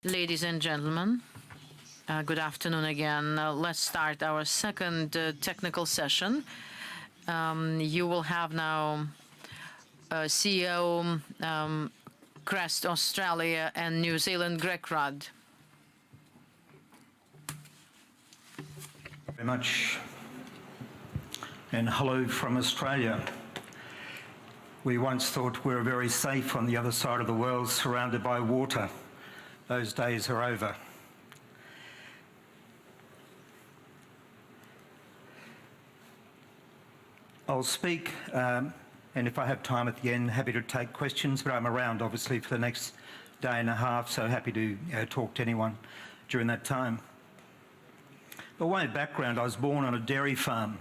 Ladies and gentlemen, good afternoon again. Let's start our second technical session. You will have now CEO Crest Australia and New Zealand, Greg Rudd. Very much, and hello from Australia. We once thought we were very safe on the other side of the world, surrounded by water. Those days are over. I'll speak, and if I have time at the end, happy to take questions, but I'm around obviously for the next day and a half, so happy to talk to anyone during that time. By way of background, I was born on a dairy farm.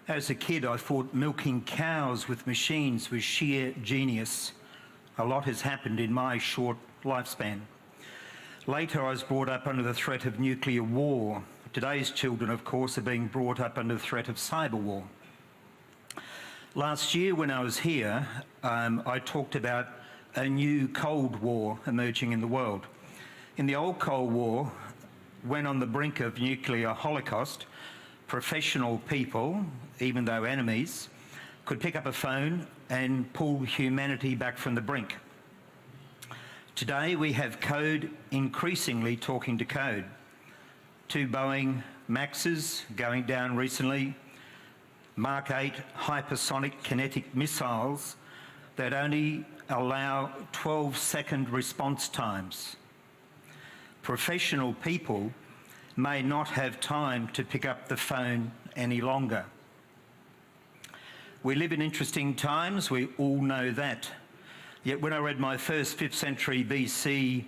As a kid, I thought milking cows with machines was sheer genius. A lot has happened in my short lifespan. Later, I was brought up under the threat of nuclear war. Today's children, of course, are being brought up under the threat of cyber war. Last year, when I was here, I talked about a new Cold War emerging in the world. In the old Cold War, when on the brink of nuclear holocaust, professional people, even though enemies, could pick up a phone and pull humanity back from the brink. Today we have code increasingly talking to code. 2 Boeing Maxes going down recently, Mark 8 hypersonic kinetic missiles that only allow 12-second response times. Professional people may not have time to pick up the phone any longer. We live in interesting times, we all know that. Yet when I read my first 5th century BC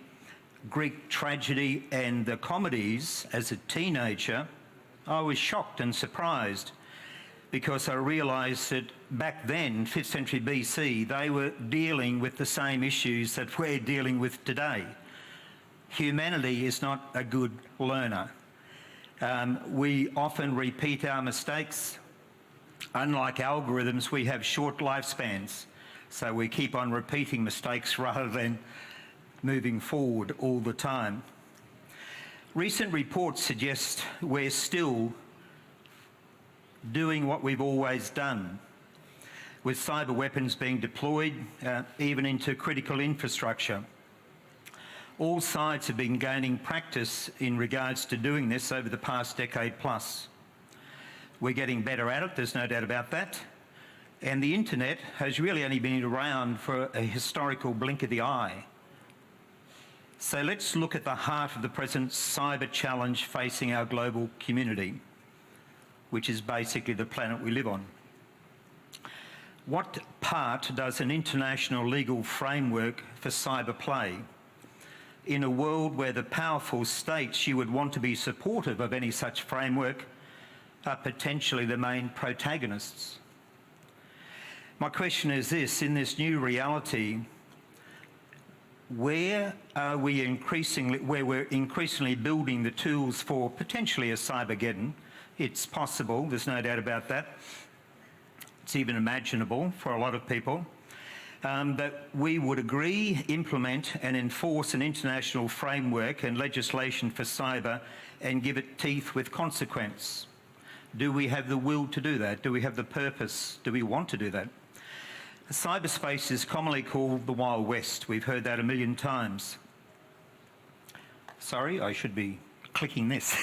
Greek tragedy and the comedies as a teenager, I was shocked and surprised because I realised that back then, 5th century BC, they were dealing with the same issues that we're dealing with today. Humanity is not a good learner. We often repeat our mistakes. Unlike algorithms, we have short lifespans, so we keep on repeating mistakes rather than moving forward all the time. Recent reports suggest we're still doing what we've always done, with cyber weapons being deployed even into critical infrastructure. All sides have been gaining practice in regards to doing this over the past decade plus. We're getting better at it, there's no doubt about that. And the internet has really only been around for a historical blink of the eye. So let's look at the heart of the present cyber challenge facing our global community, which is basically the planet we live on. What part does an international legal framework for cyber play? In a world where the powerful states you would want to be supportive of any such framework are potentially the main protagonists. My question is this: in this new reality, where we're increasingly building the tools for potentially a cybergeddon? It's possible, there's no doubt about that. It's even imaginable for a lot of people. That we would agree, implement and enforce an international framework and legislation for cyber and give it teeth with consequence. Do we have the will to do that? Do we have the purpose? Do we want to do that? Cyberspace is commonly called the Wild West. We've heard that a million times. Sorry, I should be clicking this.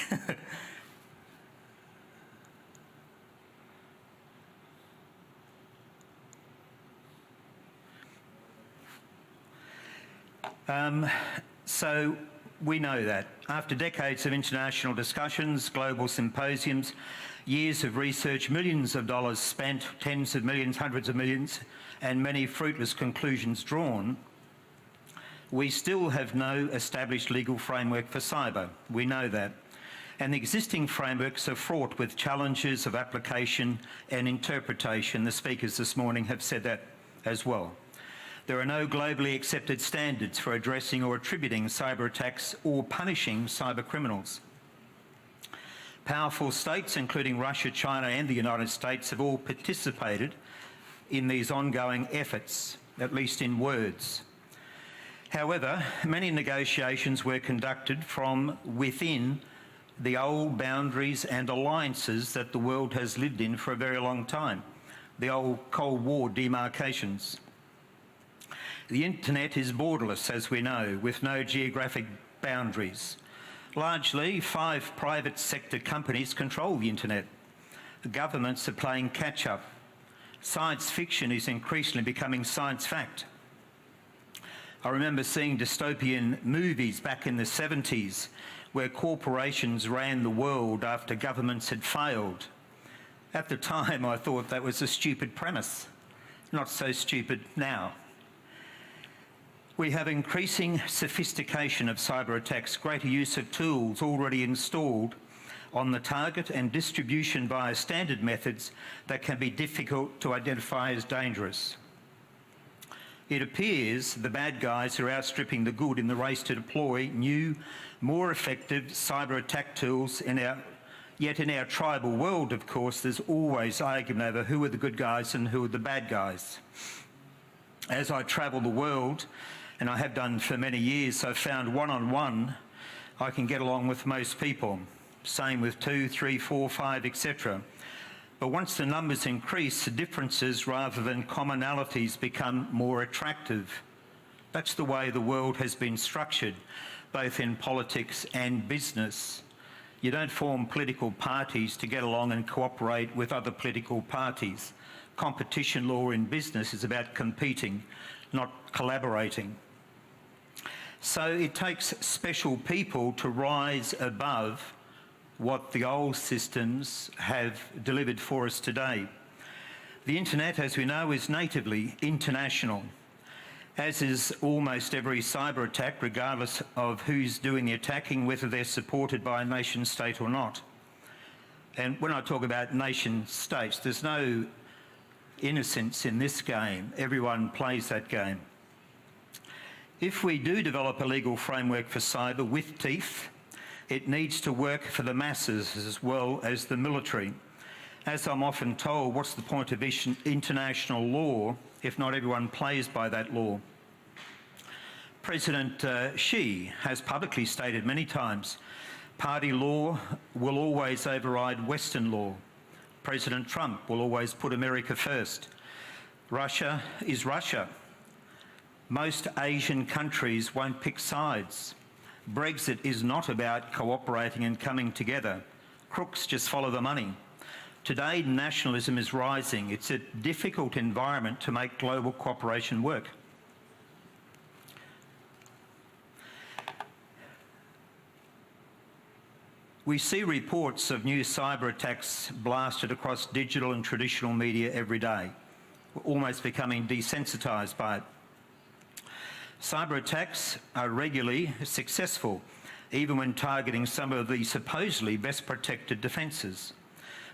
So we know that. After decades of international discussions, global symposiums, years of research, millions of dollars spent, tens of millions, hundreds of millions, and many fruitless conclusions drawn, we still have no established legal framework for cyber. We know that. And the existing frameworks are fraught with challenges of application and interpretation. The speakers this morning have said that as well. There are no globally accepted standards for addressing or attributing cyber attacks or punishing cyber criminals. Powerful states, including Russia, China and the United States, have all participated in these ongoing efforts, at least in words. However, many negotiations were conducted from within the old boundaries and alliances that the world has lived in for a very long time, the old Cold War demarcations. The internet is borderless, as we know, with no geographic boundaries. Largely, 5 private sector companies control the internet. The governments are playing catch-up. Science fiction is increasingly becoming science fact. I remember seeing dystopian movies back in the 70s where corporations ran the world after governments had failed. At the time, I thought that was a stupid premise. Not so stupid now. We have increasing sophistication of cyber attacks, greater use of tools already installed on the target and distribution via standard methods that can be difficult to identify as dangerous. It appears the bad guys are outstripping the good in the race to deploy new, more effective cyber attack tools yet in our tribal world, of course, there's always argument over who are the good guys and who are the bad guys. As I travel the world, and I have done for many years, I've found one-on-one I can get along with most people. Same with 2, 3, 4, 5, etc. But once the numbers increase, the differences rather than commonalities become more attractive. That's the way the world has been structured, both in politics and business. You don't form political parties to get along and cooperate with other political parties. Competition law in business is about competing, not collaborating. So it takes special people to rise above what the old systems have delivered for us today. The internet, as we know, is natively international, as is almost every cyber attack, regardless of who's doing the attacking, whether they're supported by a nation state or not. And when I talk about nation states, there's no innocence in this game. Everyone plays that game. If we do develop a legal framework for cyber with teeth, it needs to work for the masses as well as the military. As I'm often told, what's the point of international law if not everyone plays by that law? President Xi has publicly stated many times, party law will always override Western law. President Trump will always put America first. Russia is Russia. Most Asian countries won't pick sides. Brexit is not about cooperating and coming together. Crooks just follow the money. Today, nationalism is rising. It's a difficult environment to make global cooperation work. We see reports of new cyber attacks blasted across digital and traditional media every day. We're almost becoming desensitised by it. Cyber attacks are regularly successful, even when targeting some of the supposedly best protected defences.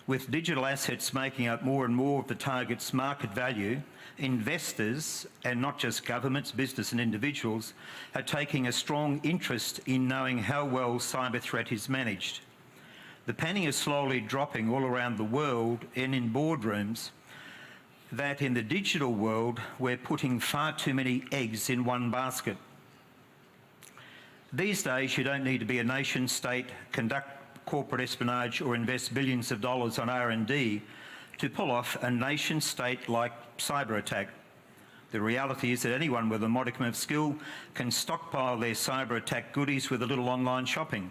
With digital assets making up more and more of the target's market value, investors, and not just governments, business and individuals, are taking a strong interest in knowing how well cyber threat is managed. The penny is slowly dropping all around the world and in boardrooms that in the digital world we're putting far too many eggs in one basket. These days you don't need to be a nation state, conduct corporate espionage or invest billions of dollars on R&D to pull off a nation state-like cyber attack. The reality is that anyone with a modicum of skill can stockpile their cyber attack goodies with a little online shopping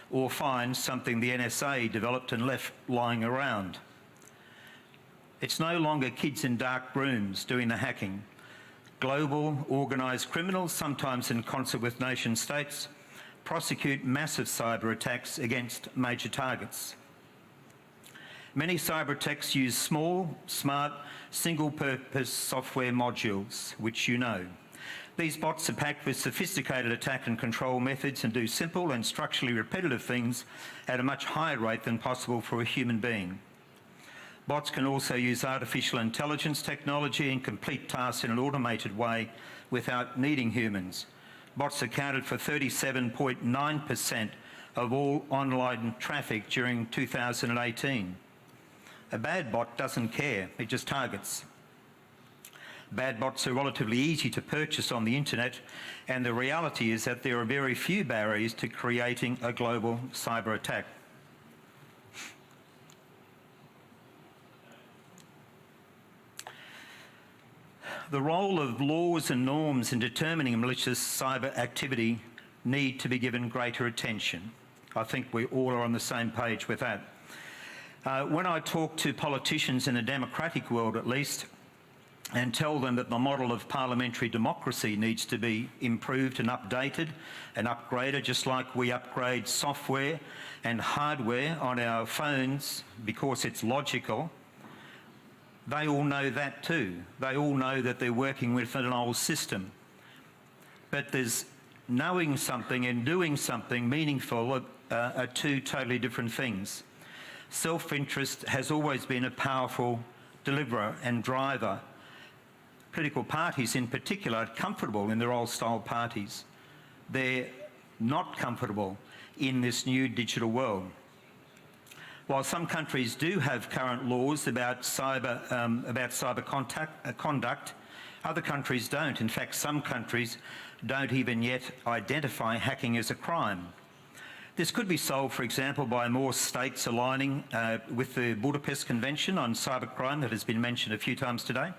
or find something the NSA developed and left lying around. It's no longer kids in dark rooms doing the hacking. Global organised criminals, sometimes in concert with nation states, prosecute massive cyber attacks against major targets. Many cyber attacks use small, smart, single-purpose software modules, which you know. These bots are packed with sophisticated attack and control methods and do simple and structurally repetitive things at a much higher rate than possible for a human being. Bots can also use artificial intelligence technology and complete tasks in an automated way without needing humans. Bots accounted for 37.9% of all online traffic during 2018. A bad bot doesn't care, it just targets. Bad bots are relatively easy to purchase on the internet, and the reality is that there are very few barriers to creating a global cyber attack. The role of laws and norms in determining malicious cyber activity need to be given greater attention. I think we all are on the same page with that. When I talk to politicians in a democratic world at least, and tell them that the model of parliamentary democracy needs to be improved and updated and upgraded, just like we upgrade software and hardware on our phones because it's logical, they all know that too. They all know that they're working with an old system. But there's knowing something and doing something meaningful are two totally different things. Self-interest has always been a powerful deliverer and driver. Political parties in particular are comfortable in their old-style parties. They're not comfortable in this new digital world. While some countries do have current laws about cyber conduct, other countries don't. In fact, some countries don't even yet identify hacking as a crime. This could be solved, for example, by more states aligning with the Budapest Convention on Cybercrime that has been mentioned a few times today.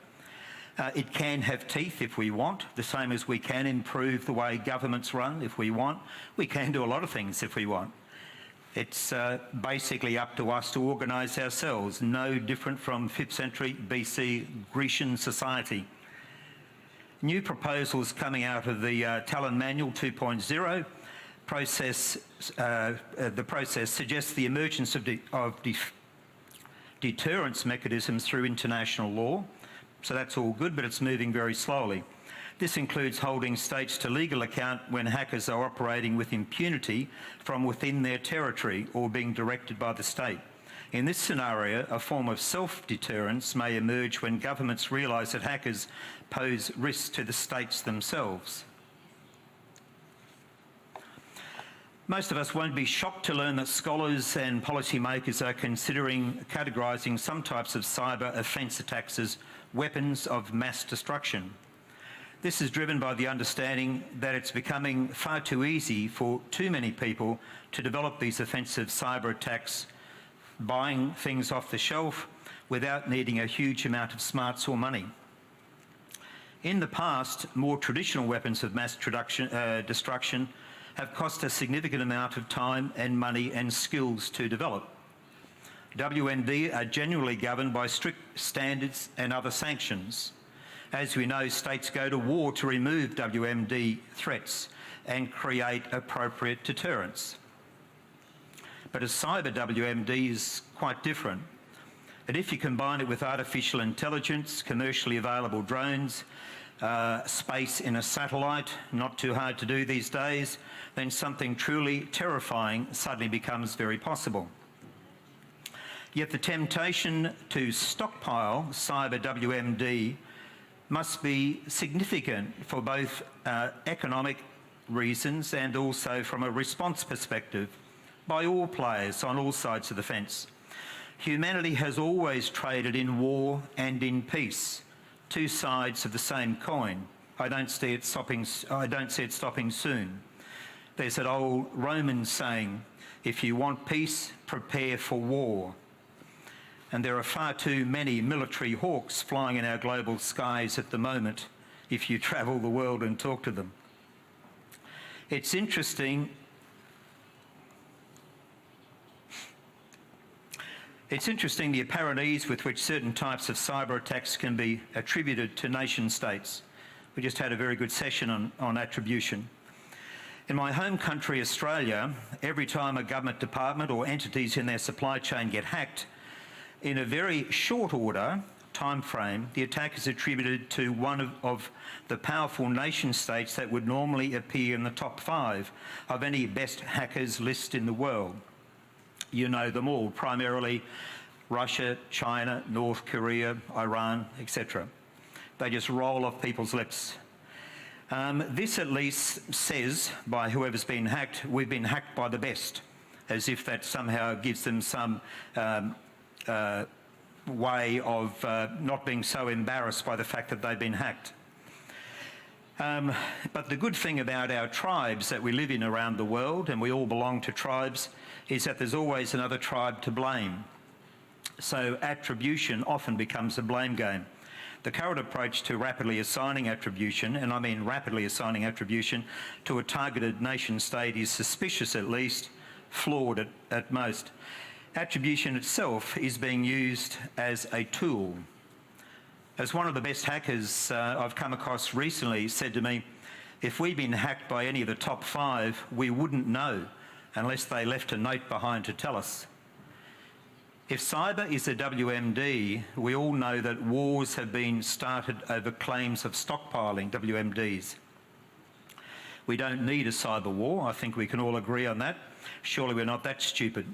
It can have teeth if we want, the same as we can improve the way governments run if we want. We can do a lot of things if we want. It's basically up to us to organise ourselves, no different from 5th century BC Grecian society. New proposals coming out of the Talon Manual 2.0 process, the process suggests the emergence of deterrence mechanisms through international law. So that's all good, but it's moving very slowly. This includes holding states to legal account when hackers are operating with impunity from within their territory or being directed by the state. In this scenario, a form of self-deterrence may emerge when governments realise that hackers pose risks to the states themselves. Most of us won't be shocked to learn that scholars and policymakers are considering categorising some types of cyber offence attacks as weapons of mass destruction. This is driven by the understanding that it's becoming far too easy for too many people to develop these offensive cyber attacks, buying things off the shelf without needing a huge amount of smarts or money. In the past, more traditional weapons of mass destruction have cost a significant amount of time and money and skills to develop. WMD are generally governed by strict standards and other sanctions. As we know, states go to war to remove WMD threats and create appropriate deterrence. But a cyber WMD is quite different. And if you combine it with artificial intelligence, commercially available drones, space in a satellite, not too hard to do these days, then something truly terrifying suddenly becomes very possible. Yet the temptation to stockpile cyber WMD must be significant for both economic reasons and also from a response perspective by all players on all sides of the fence. Humanity has always traded in war and in peace, two sides of the same coin. I don't see it stopping soon. There's that old Roman saying, if you want peace, prepare for war. And there are far too many military hawks flying in our global skies at the moment if you travel the world and talk to them. It's interesting the apparent ease with which certain types of cyber attacks can be attributed to nation states. We just had a very good session on attribution. In my home country, Australia, every time a government department or entities in their supply chain get hacked, in a very short order time frame, the attack is attributed to one of the powerful nation states that would normally appear in the top 5 of any best hackers list in the world. You know them all, primarily Russia, China, North Korea, Iran, etc. They just roll off people's lips. This at least says, by whoever's been hacked, we've been hacked by the best, as if that somehow gives them some way of not being so embarrassed by the fact that they've been hacked. But the good thing about our tribes that we live in around the world, and we all belong to tribes, is that there's always another tribe to blame. So attribution often becomes a blame game. The current approach to rapidly assigning attribution, and I mean rapidly assigning attribution, to a targeted nation state is suspicious at least, flawed at most. Attribution itself is being used as a tool. As one of the best hackers I've come across recently said to me, if we'd been hacked by any of the top 5, we wouldn't know unless they left a note behind to tell us. If cyber is a WMD, we all know that wars have been started over claims of stockpiling WMDs. We don't need a cyber war. I think we can all agree on that. Surely we're not that stupid.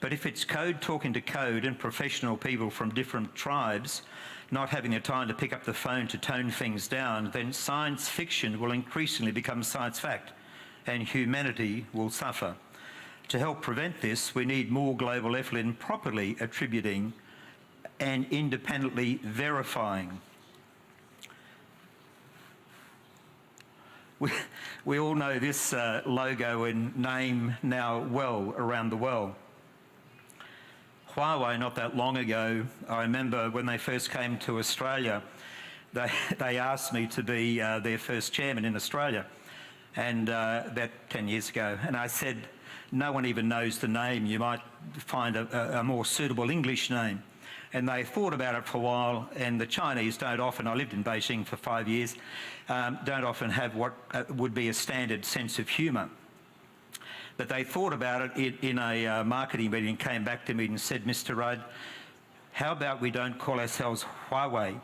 But if it's code talking to code and professional people from different tribes not having the time to pick up the phone to tone things down, then science fiction will increasingly become science fact and humanity will suffer. To help prevent this, we need more global effort in properly attributing and independently verifying. We all know this logo and name now well around the world. Huawei, not that long ago, I remember when they first came to Australia, they asked me to be their first chairman in Australia, and that 10 years ago. And I said, no one even knows the name. You might find a more suitable English name. And they thought about it for a while, and the Chinese don't often, I lived in Beijing for 5 years, don't often have what would be a standard sense of humour. But they thought about it in a marketing meeting, came back to me and said, Mr. Rudd, how about we don't call ourselves Huawei?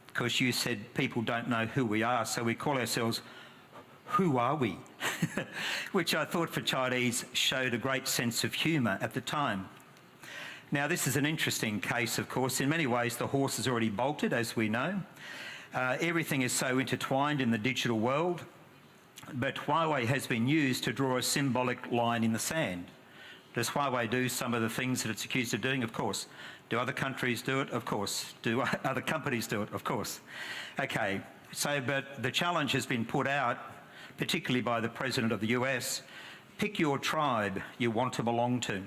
Because you said people don't know who we are, so we call ourselves Who Are We? Which I thought for Chinese showed a great sense of humour at the time. Now, this is an interesting case, of course. In many ways, the horse has already bolted, as we know. Everything is so intertwined in the digital world. But Huawei has been used to draw a symbolic line in the sand. Does Huawei do some of the things that it's accused of doing? Of course. Do other countries do it? Of course. Do other companies do it? Of course. Okay, so but the challenge has been put out, particularly by the President of the US, pick your tribe you want to belong to.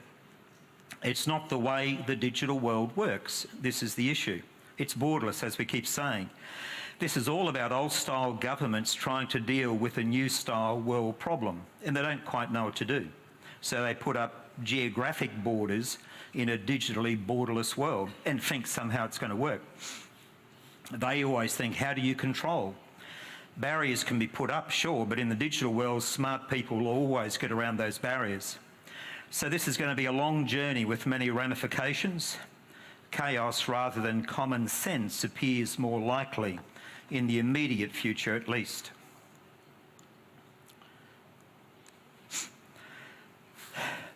It's not the way the digital world works. This is the issue. It's borderless, as we keep saying. This is all about old-style governments trying to deal with a new-style world problem, and they don't quite know what to do. So they put up geographic borders in a digitally borderless world and think somehow it's going to work. They always think, how do you control? Barriers can be put up, sure, but in the digital world, smart people will always get around those barriers. So this is going to be a long journey with many ramifications. Chaos rather than common sense appears more likely in the immediate future at least.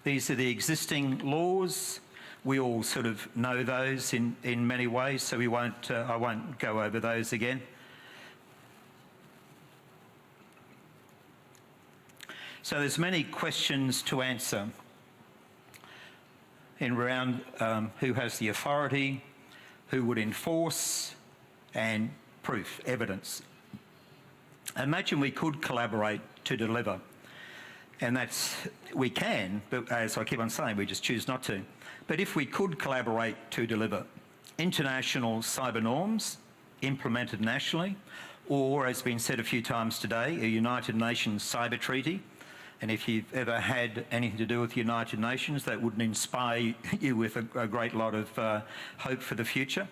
These are the existing laws. We all sort of know those in many ways, so I won't go over those again. So there's many questions to answer in around who has the authority, who would enforce, and proof, evidence. Imagine we could collaborate to deliver. And we can, but as I keep on saying, we just choose not to. But if we could collaborate to deliver international cyber norms implemented nationally, or as been said a few times today, a United Nations cyber treaty. And if you've ever had anything to do with the United Nations, that wouldn't inspire you with a great lot of hope for the future.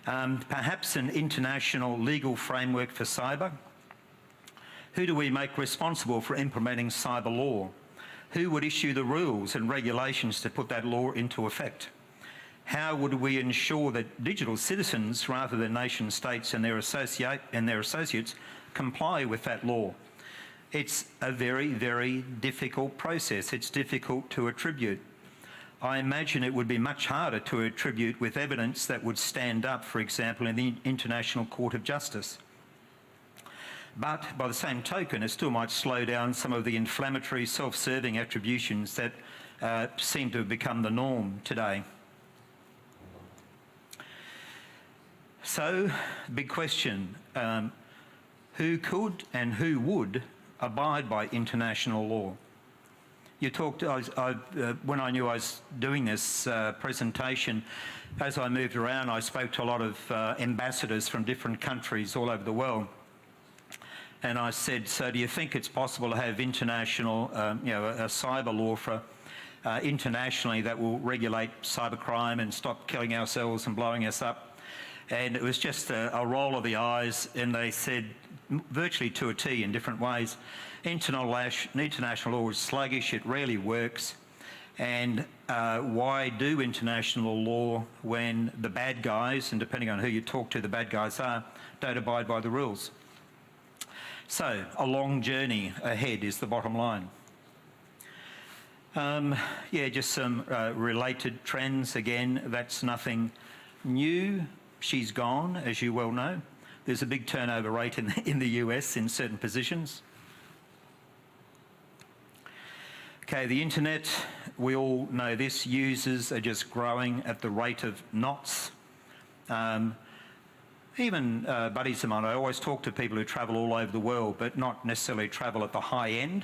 Perhaps an international legal framework for cyber. Who do we make responsible for implementing cyber law? Who would issue the rules and regulations to put that law into effect? How would we ensure that digital citizens, rather than nation states and their associates, comply with that law? It's a very, very difficult process. It's difficult to attribute. I imagine it would be much harder to attribute with evidence that would stand up, for example, in the International Court of Justice. But by the same token, it still might slow down some of the inflammatory, self-serving attributions that seem to have become the norm today. So, big question, who could and who would abide by international law? You talked, when I knew I was doing this presentation, as I moved around, I spoke to a lot of ambassadors from different countries all over the world. And I said, so do you think it's possible to have international, a cyber law for internationally that will regulate cybercrime and stop killing ourselves and blowing us up? And it was just a roll of the eyes, and they said, virtually to a T in different ways, international law is sluggish, it rarely works, and why do international law when the bad guys, and depending on who you talk to, the bad guys are, don't abide by the rules? So, a long journey ahead is the bottom line. Just some related trends. Again, that's nothing new. She's gone, as you well know. There's a big turnover rate in the US in certain positions. Okay, the internet, we all know this, users are just growing at the rate of knots. Even buddies of mine, I always talk to people who travel all over the world, but not necessarily travel at the high end,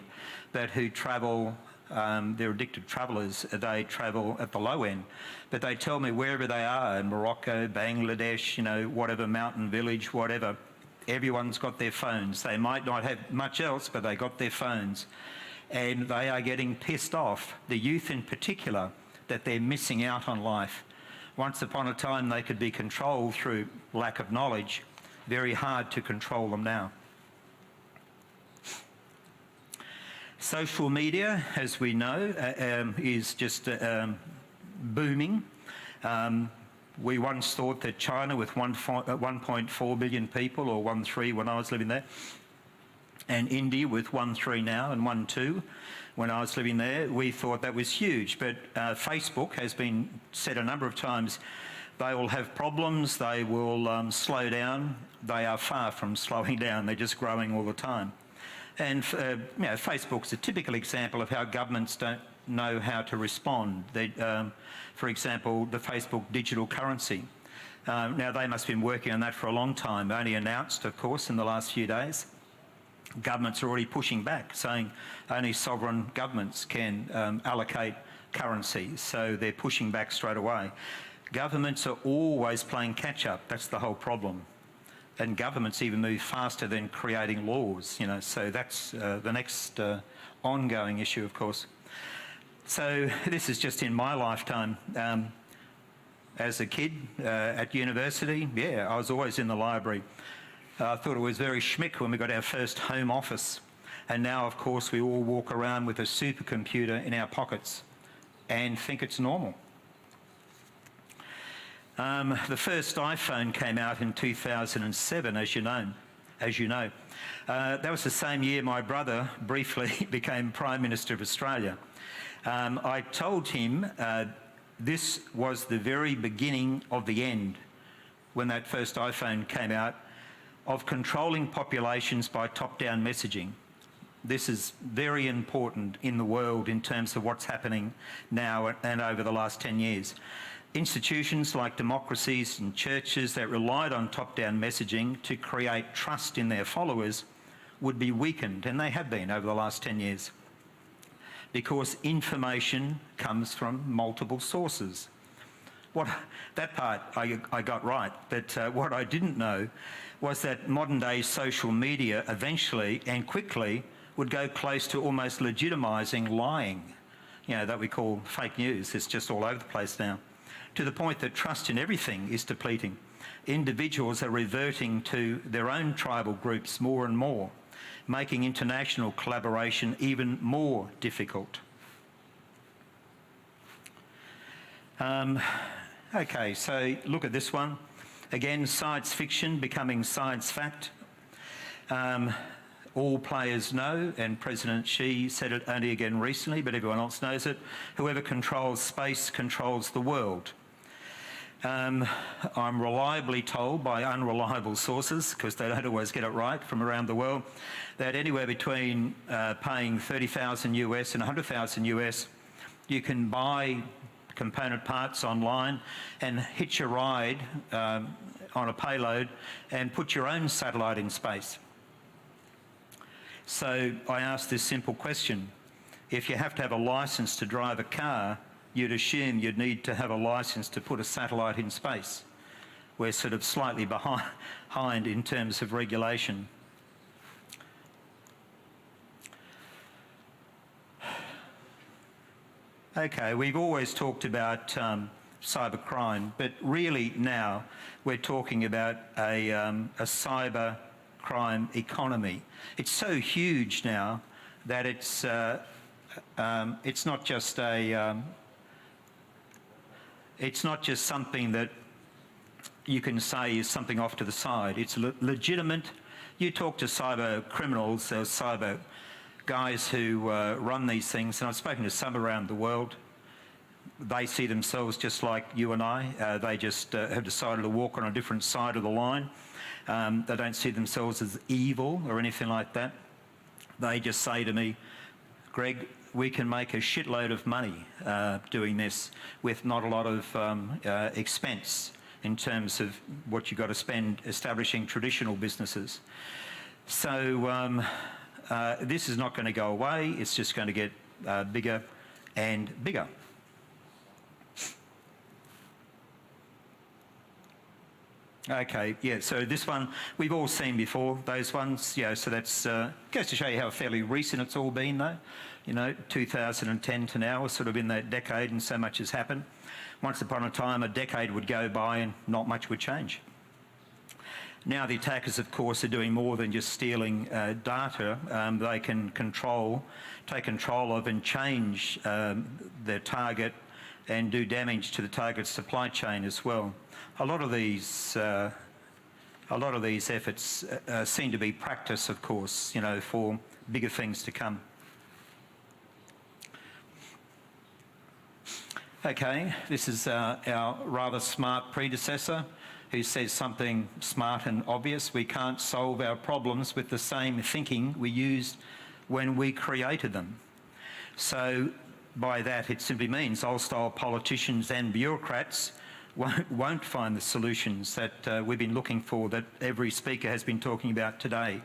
but who travel, they're addicted travellers, they travel at the low end. But they tell me wherever they are, in Morocco, Bangladesh, whatever mountain village, whatever, everyone's got their phones. They might not have much else, but they got their phones. And they are getting pissed off, the youth in particular, that they're missing out on life. Once upon a time they could be controlled through lack of knowledge. Very hard to control them now. Social media, as we know, is just booming. We once thought that China, with 1.4 billion people, or 1.3 when I was living there, and India with 1.3 now and 1.2 when I was living there, we thought that was huge. But Facebook has been said a number of times, they will have problems, they will slow down. They are far from slowing down, they're just growing all the time. And Facebook's a typical example of how governments don't know how to respond. For example, the Facebook digital currency. Now, they must have been working on that for a long time, only announced, of course, in the last few days. Governments are already pushing back, saying only sovereign governments can allocate currency, so they're pushing back straight away. Governments are always playing catch-up, that's the whole problem. And governments even move faster than creating laws, so that's the next ongoing issue, of course. So this is just in my lifetime. As a kid at university, I was always in the library. I thought it was very schmick when we got our first home office. And now, of course, we all walk around with a supercomputer in our pockets and think it's normal. The first iPhone came out in 2007, as you know. That was the same year my brother briefly became Prime Minister of Australia. I told him this was the very beginning of the end, when that first iPhone came out, of controlling populations by top-down messaging. This is very important in the world in terms of what's happening now and over the last 10 years. Institutions like democracies and churches that relied on top-down messaging to create trust in their followers would be weakened, and they have been over the last 10 years, because information comes from multiple sources. That part I got right, but what I didn't know was that modern-day social media eventually and quickly would go close to almost legitimising lying, that we call fake news. It's just all over the place now, to the point that trust in everything is depleting. Individuals are reverting to their own tribal groups more and more, making international collaboration even more difficult. Okay, so look at this one. Again, science fiction becoming science fact. All players know, and President Xi said it only again recently, but everyone else knows it, whoever controls space controls the world. I'm reliably told by unreliable sources, because they don't always get it right from around the world, that anywhere between paying $30,000 US and $100,000 US, you can buy component parts online and hitch a ride on a payload and put your own satellite in space. So I asked this simple question. If you have to have a licence to drive a car, you'd assume you'd need to have a licence to put a satellite in space. We're sort of slightly behind in terms of regulation. Okay, we've always talked about cybercrime, but really now we're talking about a cyber crime economy. It's so huge now that it's not just something that you can say is something off to the side. It's legitimate. You talk to cyber criminals, cyber guys who run these things, and I've spoken to some around the world. They see themselves just like you and I. They just have decided to walk on a different side of the line. They don't see themselves as evil or anything like that. They just say to me, Greg, we can make a shitload of money doing this with not a lot of expense in terms of what you've got to spend establishing traditional businesses. So this is not going to go away. It's just going to get bigger and bigger. Okay, yeah, so this one we've all seen before, those ones, so that's goes to show you how fairly recent it's all been though. 2010 to now, we're sort of in that decade and so much has happened. Once upon a time, a decade would go by and not much would change. Now the attackers, of course, are doing more than just stealing data. They can take control of and change their target and do damage to the target's supply chain as well. A lot of these efforts seem to be practice, of course, for bigger things to come. Okay, this is our rather smart predecessor who says something smart and obvious. We can't solve our problems with the same thinking we used when we created them. So by that it simply means old-style politicians and bureaucrats won't find the solutions that we've been looking for, that every speaker has been talking about today,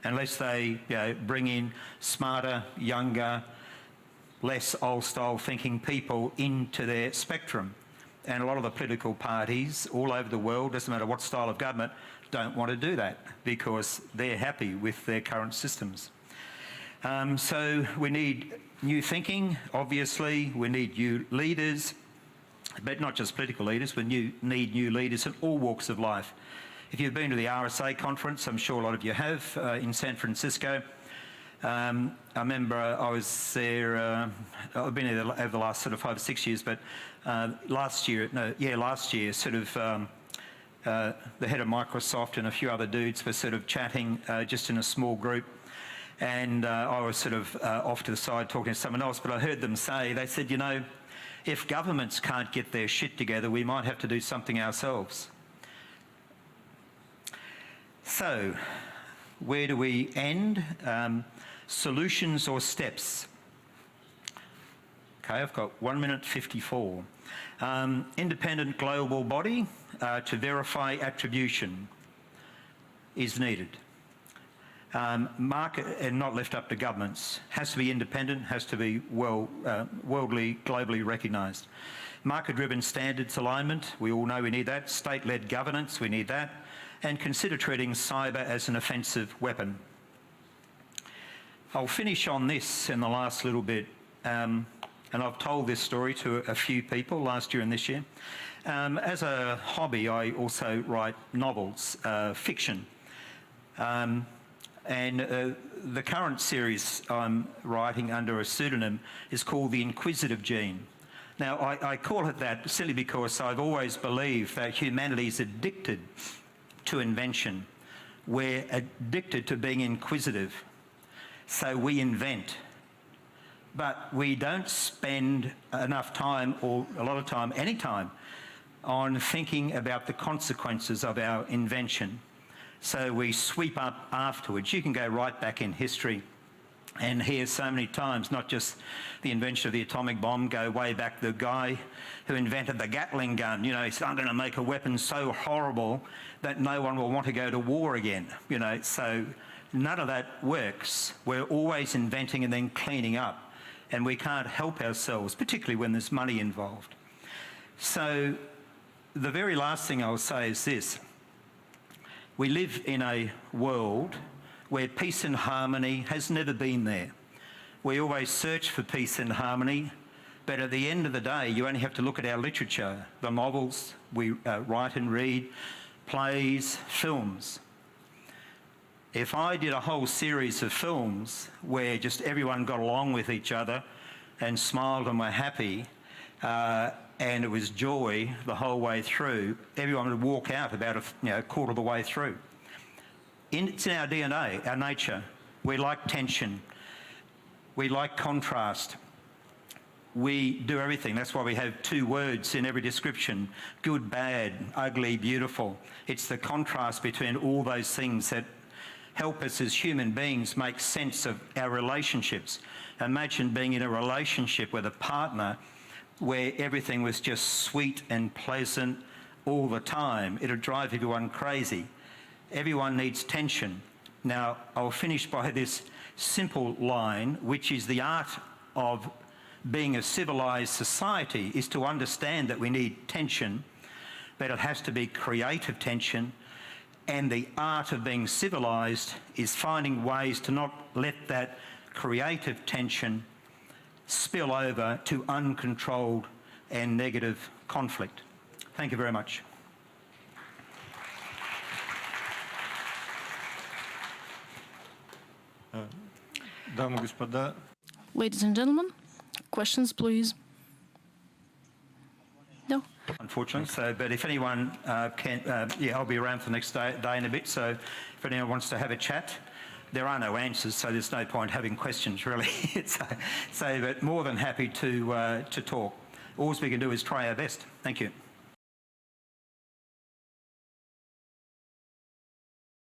unless they bring in smarter, younger, less old-style thinking people into their spectrum. And a lot of the political parties all over the world, doesn't matter what style of government, don't want to do that because they're happy with their current systems. So we need new thinking, obviously. We need new leaders, but not just political leaders. We need new leaders in all walks of life. If you've been to the RSA conference, I'm sure a lot of you have, in San Francisco. I remember I was there, I've been there over the last sort of 5 or 6 years, but last year, sort of the head of Microsoft and a few other dudes were sort of chatting just in a small group. And I was sort of off to the side talking to someone else, but I heard them say, they said, if governments can't get their shit together, we might have to do something ourselves. So, where do we end? Solutions or steps? Okay, I've got 1 minute 54. Independent global body to verify attribution is needed. Market and not left up to governments. Has to be independent, has to be worldly, globally recognised. Market-driven standards alignment, we all know we need that. State-led governance, we need that. And consider treating cyber as an offensive weapon. I'll finish on this in the last little bit, and I've told this story to a few people last year and this year. As a hobby, I also write novels, fiction. And the current series I'm writing under a pseudonym is called The Inquisitive Gene. Now, I call it that simply because I've always believed that humanity is addicted to invention. We're addicted to being inquisitive. So we invent. But we don't spend enough time, or a lot of time, any time, on thinking about the consequences of our invention. So we sweep up afterwards. You can go right back in history and hear so many times, not just the invention of the atomic bomb, go way back, the guy who invented the Gatling gun, you know, he said, I'm going to make a weapon so horrible that no one will want to go to war again, you know, so none of that works. We're always inventing and then cleaning up, and we can't help ourselves, particularly when there's money involved. So the very last thing I'll say is this. We live in a world where peace and harmony has never been there. We always search for peace and harmony, but at the end of the day, you only have to look at our literature, the novels we write and read, plays, films. If I did a whole series of films where just everyone got along with each other and smiled and were happy, and it was joy the whole way through, everyone would walk out about a quarter of the way through. It's in our DNA, our nature. We like tension. We like contrast. We do everything. That's why we have 2 words in every description: good, bad, ugly, beautiful. It's the contrast between all those things that help us as human beings make sense of our relationships. Imagine being in a relationship with a partner where everything was just sweet and pleasant all the time. It'll drive everyone crazy. Everyone needs tension. Now, I'll finish by this simple line, which is the art of being a civilised society, is to understand that we need tension, but it has to be creative tension, and the art of being civilised is finding ways to not let that creative tension spill over to uncontrolled and negative conflict. Thank you very much. Дамы и господа, Ladies and gentlemen, questions, please. No? Unfortunately, but if anyone I'll be around for the next day and a bit, so if anyone wants to have a chat, there are no answers, so there's no point having questions, really. But more than happy to talk. All we can do is try our best. Thank you.